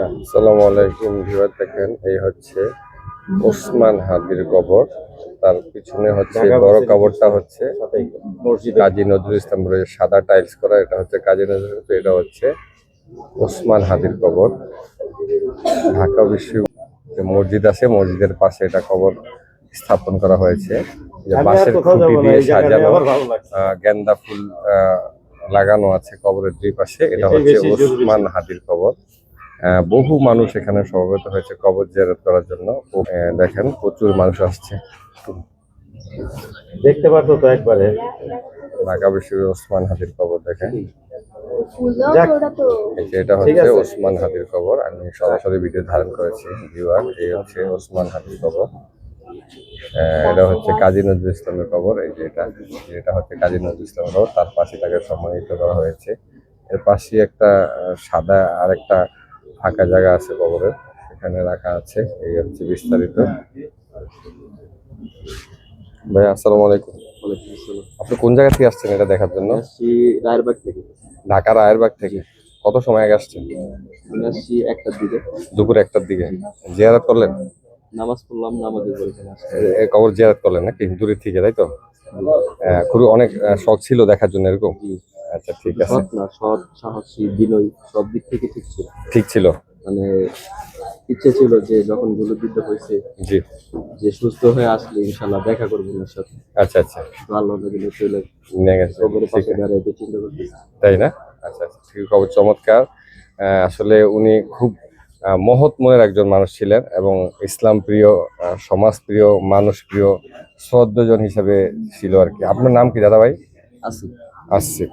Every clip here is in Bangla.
আসসালামু আলাইকুম ভিউয়ার, দেখেন এই হচ্ছে ওসমান হাদির কবর। তার পিছনে হচ্ছে বড় কবরটা হচ্ছে কাজী নজরুল ইসলাম রয়েছে, সাদা টাইলস করা। এটা হচ্ছে কাজী নজরুল, এটা হচ্ছে ওসমান হাদির কবর। ঢাকা বিশ্ব যে মসজিদ আছে, মসজিদের পাশে এটা কবর স্থাপন করা হয়েছে। যে বাঁশের খুঁটি দিয়ে সাজানো, গেন্দা ফুল লাগানো আছে কবরের দুই পাশে। এটা হচ্ছে ওসমান হাদির কবর। বহু মানুষ এখানে সমবেত হয়েছে কবর জিয়ারত করার জন্য। দেখেন প্রচুর মানুষ আসছে, দেখতে পারতো তো একবারে। ঢাকা বিশ্ববিদ্যালয় ওসমান হাদির কবর দেখেন। এটা ঠিক হচ্ছে আছে। ওসমান হাদির কবর। আমি সরাসরি ভিডিও ধারণ করেছি ভিউয়ার। এই হচ্ছে ওসমান হাদির কবর। এটা হচ্ছে কাজী নজরুল ইসলামের কবর। এই যে এটা হচ্ছে কাজী নজরুল ইসলামের কবর। তার পাশে তাকে সম্মানিত করা হয়েছে। এর পাশে একটা সাদা আর একটা ফাঁকা জায়গা আছে কবরের, এখানে রাখা আছে। এই হচ্ছে বিস্তারিত। ভাই আসসালামু আলাইকুম। আপনি কোন জায়গা থেকে আসছেন এটা দেখার জন্য? আসছি রায়েরবাগ থেকে। ঢাকা রায়েরবাগ থেকে। কত সময় আগে আসছেন? আমি আসছি 1টার দিকে। দুপুর 1টার দিকে। জিয়ারত করলেন? নামাজ পড়লাম, নামাজের পরে এখানে আসছি। এই কবর জিয়ারত করলেন নাকি দূরের থেকে, তাই তো? খুবই অনেক শখ ছিল দেখার জন্য এরকম? আচ্ছা, ঠিক আছে। সৎ না, সৎ, সাহসী, বিনয়ী, সব দিক থেকে ঠিক ছিল। ঠিক ছিল। মানে ইচ্ছে ছিল যে যখন গুলিবিদ্ধ হয়েছে, জি। যে সুস্থ হয়ে আসলে ইনশাল্লাহ দেখা করবো ওনার সাথে। আচ্ছা আচ্ছা, তো আল্লাহ নবীনে চলে নিয়ে গেছে, কবরের পাশে দাঁড়াইতে চিন্তা করতেছি। তাই না? আচ্ছা আচ্ছা, ঠিক, খবর চমৎকার। আসলে উনি খুব মহৎ মনের একজন মানুষ ছিলেন এবং ইসলাম প্রিয়, সমাজ প্রিয়, মানুষ প্রিয়, শ্রদ্ধেয়জন হিসেবে ছিল আর কি। আপনার নাম কি দাদা ভাই? আসি। আসছি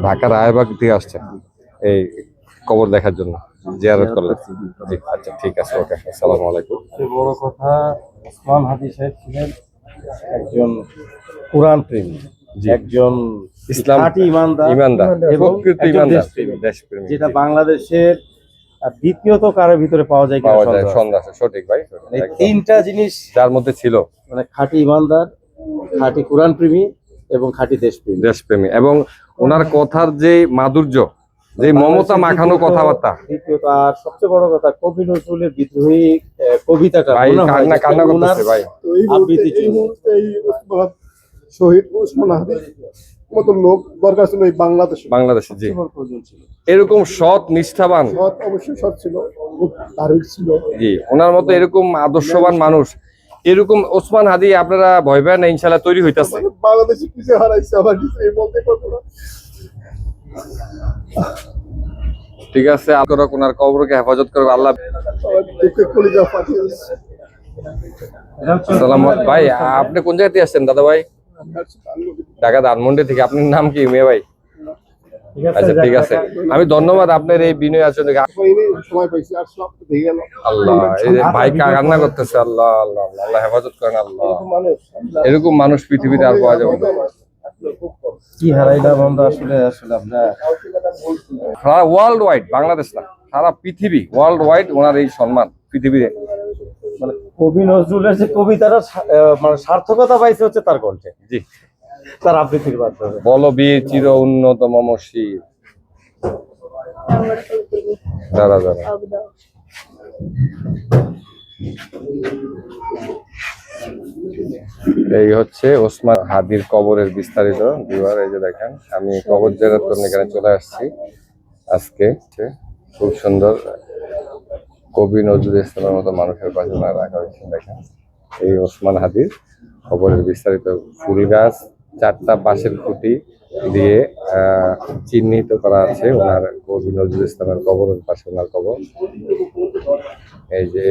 ঢাকা রায়বাগ থেকে আসছেন এই কবর দেখার জন্য, জিয়ারত করলেন? জি, আচ্ছা ঠিক আছে, ওকে, আসসালামু আলাইকুম। সবচেয়ে বড় কথা, ওসমান হাদি সাহেব ছিলেন একজন কোরআন প্রেমী, একজন ইসলাম খাঁটি ইমানদার ইমানদার এবং প্রকৃত একজন ইমানদার, দেশপ্রেমী, দেশপ্রেমী, যেটা বাংলাদেশের দ্বিতীয়ত কারোর ভিতরে পাওয়া যায় কিনা পাওয়া যায় সন্দেহ আছে। সন্দেহ আছে। সঠিক ভাই, সঠিক, এই একদম। তিনটা জিনিস যার মধ্যে ছিল, মানে খাঁটি ইমানদার, খাঁটি কোরআন প্রেমী এবং খাঁটি দেশপ্রেমী। দেশপ্রেমী, এবং ওনার কথার যে মাধুর্য, যে মমতা মাখানো কথাবার্তা। দ্বিতীয়ত আর সবচেয়ে বড় কথা, কবি নজরুলের বিদ্রোহী কবিতাটা ভাই মনে হয় কান্না কান্না করতেছে ভাই। আবৃত্তি ছিল। শহীদ ওসমান হাদির মতো লোক দরকার ছিল এই বাংলাদেশে। বাংলাদেশে জি, প্রয়োজন ছিল এরকম সৎ নিষ্ঠাবান, সৎ, অবশ্যই সৎ ছিল, খুব ধার্মিক ছিল। জি, ওনার মতো এরকম আদর্শবান মানুষ, এরকম ওসমান হাদি আপনারা ভয় পায় না, ইনশাল্লাহ তৈরি হইতাছে। বাংলাদেশে কিছু হারাইছে, আবার কিছু বলতে পারবো না। ঠিক আছে, আপনারা ওনার কবরকে হেফাজত করবে আল্লাহ। দুঃখের কলিজা ফাটিয়ে দিচ্ছে। আসসালামু আলাইকুম ভাই, আপনি কোন জায়গা থেকে আসছেন দাদা ভাই? ঢাকা ধানমন্ডি থেকে। আপনার নাম কি মেয়ে ভাই? আচ্ছা ঠিক আছে, আমি ধন্যবাদ আপনার এই বিনয় আচরণকে। সময় পাইছি আর সব দেখে গেল। আল্লাহ, এই যে ভাই কান্না করতেছে, আল্লাহ আল্লাহ আল্লাহ, আল্লাহ হেফাজত করেন আল্লাহ। এরকম মানুষ পৃথিবীতে আর পাওয়া যাবে না। কি হারাইলাম আমরা আসলে। আসলে আমরা সারা ওয়ার্ল্ড ওয়াইড, বাংলাদেশ না, সারা পৃথিবী, ওয়ার্ল্ড ওয়াইড ওনার এই সম্মান পৃথিবীতে। মানে কবি নজরুলের যে কবিতাটা মানে সার্থকতা পাইছে হচ্ছে তার কণ্ঠে, জি, তার আবৃত্তির মাধ্যমে। বল বীর চির উন্নত মম শির। দাঁড়া দাঁড়া, এই হচ্ছে ওসমান হাদির কবরের বিস্তারিত ভিউয়ার। এই যে দেখেন, আমি কবর জিয়ারত করতে এখানে চলে আসছি আজকে। খুব সুন্দর, কবি নজরুল ইসলামের মতো মানুষের পাশে রাখা হয়েছে। দেখেন এই ওসমান হাদির কবরের বিস্তারিত। ফুল গাছ, 4টা বাঁশের খুঁটি দিয়ে চিহ্নিত করা আছে ওনার কবি নজরুল ইসলামের কবরের পাশে ওনার কবর। এই যে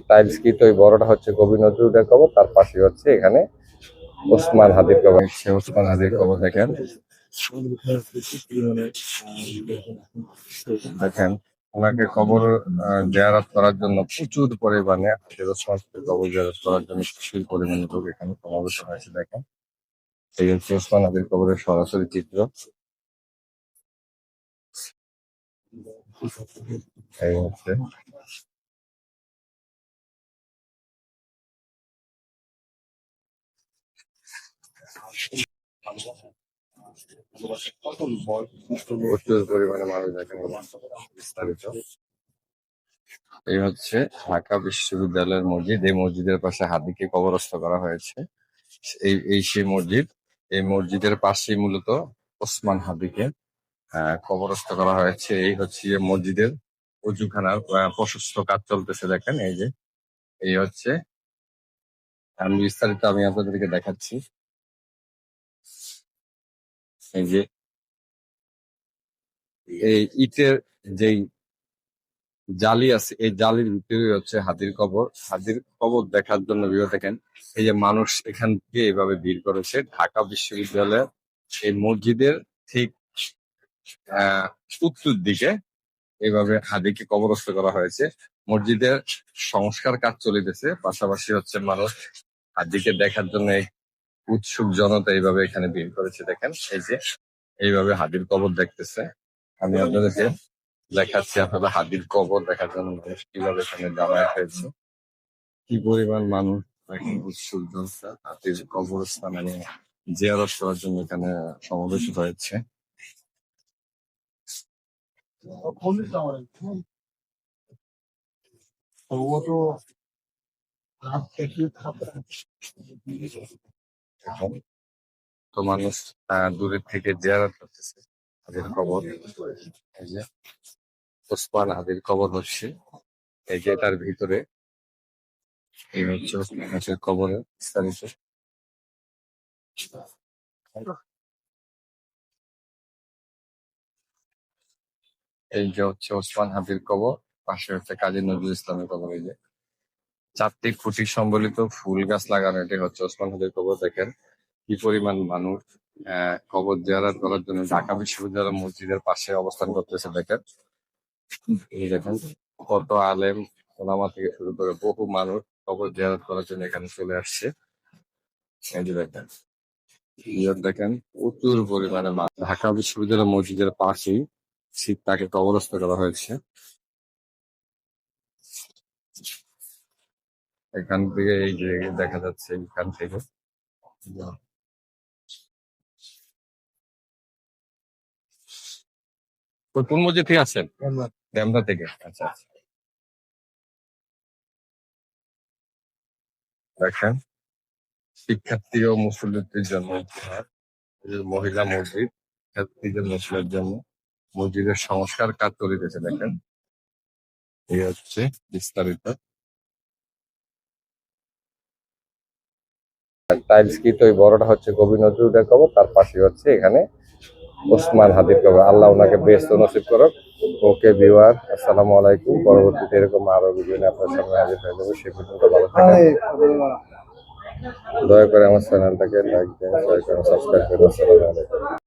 টাইলস কিট, ওই বড়টা হচ্ছে কবি নজরুলের কবর, তার পাশে হচ্ছে এখানে ওসমান হাদির কবর। ওসমান হাদির কবর দেখেন, দেখেন ওনাকে কবর জিয়ারত করার জন্য প্রচুর পরিমাণে ওসমান হাদির কবর জিয়ারত করার জন্য প্রচুর পরিমাণে লোক এখানে সমাবেশ হয়েছে। দেখেন এই হচ্ছে ওসমান হাদির কবরের সরাসরি চিত্র। এই হচ্ছে প্রচুর পরিমাণে মানুষ এখানে বিস্তারিত। এই হচ্ছে ঢাকা বিশ্ববিদ্যালয়ের মসজিদ। এই মসজিদের পাশে হাদিকে কবরস্থ করা হয়েছে। এই সেই মসজিদ। এই মসজিদের পাশেই মূলত ওসমান হাদিকে কবরস্থ করা হয়েছে। এই হচ্ছে এই মসজিদের অজুখানার প্রশস্ত কাজ চলতেছে, দেখেন এই যে। এই হচ্ছে, আমি বিস্তারিত আমি আপনাদেরকে দেখাচ্ছি। এই যে এই ইটের যেই জালি আছে, এই জালির ভিতরে হচ্ছে হাতির কবর। হাতির কবর দেখার জন্য ভিডিও দেখেন, এই যে মানুষ এখান থেকে এভাবে ভিড় করেছে। ঢাকা বিশ্ববিদ্যালয়ের এই মসজিদের ঠিক উত্তর দিকে এইভাবে হাদিকে কবরস্থ করা হয়েছে। মসজিদের সংস্কার কাজ চলিতেছে, পাশাপাশি হচ্ছে মানুষ হাদিকে দেখার জন্য এই উৎসুক জনতা এইভাবে এখানে ভিড় করেছে। দেখেন এই যে এইভাবে হাদির কবর দেখতেছে। আমি আপনাদেরকে দেখাচ্ছি, আপনারা হাদির কবর দেখার জন্য মানুষ কিভাবে এখানে জমায়েত হয়েছে, কি পরিমাণ মানুষ দেখেন উৎসুক জনতা হাদির কবরস্থানে জিয়ারত করার জন্য এখানে সমাবেশ হয়েছে। এখন তো মানুষ দূরের থেকে জিয়ারত করতেছে হাদির কবর। এই যে ওসমান হাদির কবর হচ্ছে, এই যে তার ভিতরে এই হচ্ছে ওসমান হাদির কবরের বিস্তারিত। এই যে হচ্ছে ওসমান হাদির কবর, পাশে হচ্ছে কাজী নজরুল ইসলামের কবর। এই যে 4টি খুঁটি সম্বলিত ফুল গাছ লাগানো, এটি হচ্ছে ওসমান হাদির কবর। দেখেন কি পরিমাণ মানুষ কবর জিয়ারত করার জন্য ঢাকা বিশ্ববিদ্যালয় মসজিদের পাশে অবস্থান করতেছে। দেখেন এই দেখেন কত আলেম ওলামা থেকে শুরু করে বহু মানুষ কবর জিয়ারত করার জন্য এখানে চলে আসছে। এই যে দেখেন, দেখেন প্রচুর পরিমাণে ঢাকা বিশ্ববিদ্যালয় মসজিদের পাশেই তাকে কবরস্থ করা হয়েছে। এখান থেকে এই যে দেখা যাচ্ছে, এখান থেকে কোন মসজিদ থেকে আসছেন? ডেমরা থেকে। আচ্ছা আচ্ছা। দেখেন শিক্ষার্থী ও মুসল্লিদের জন্য মহিলা মসজিদ, শিক্ষার্থীদের মুসলিমের জন্য মসজিদের সংস্কার কাজ চলিতেছে। দেখেন এই হচ্ছে বিস্তারিত। টাইলস কিট ওই বড়টা হচ্ছে কবি নজরুলের কবর, তার পাশে হচ্ছে এখানে ওসমান হাদির কবর। আল্লাহ ওনাকে বেস্ট নসিব করুক। ওকে ভিউয়ার, আসসালামু আলাইকুম। পরবর্তীতে এরকম আরো ভিডিও নিয়ে আপনার সামনে হাজির হয়ে যাবো। সে পর্যন্ত ভালো থাকেন। দয়া করে আমার চ্যানেলটাকে লাইক দেন, শেয়ার করেন, সাবস্ক্রাইব করুন। আসসালামু আলাইকুম।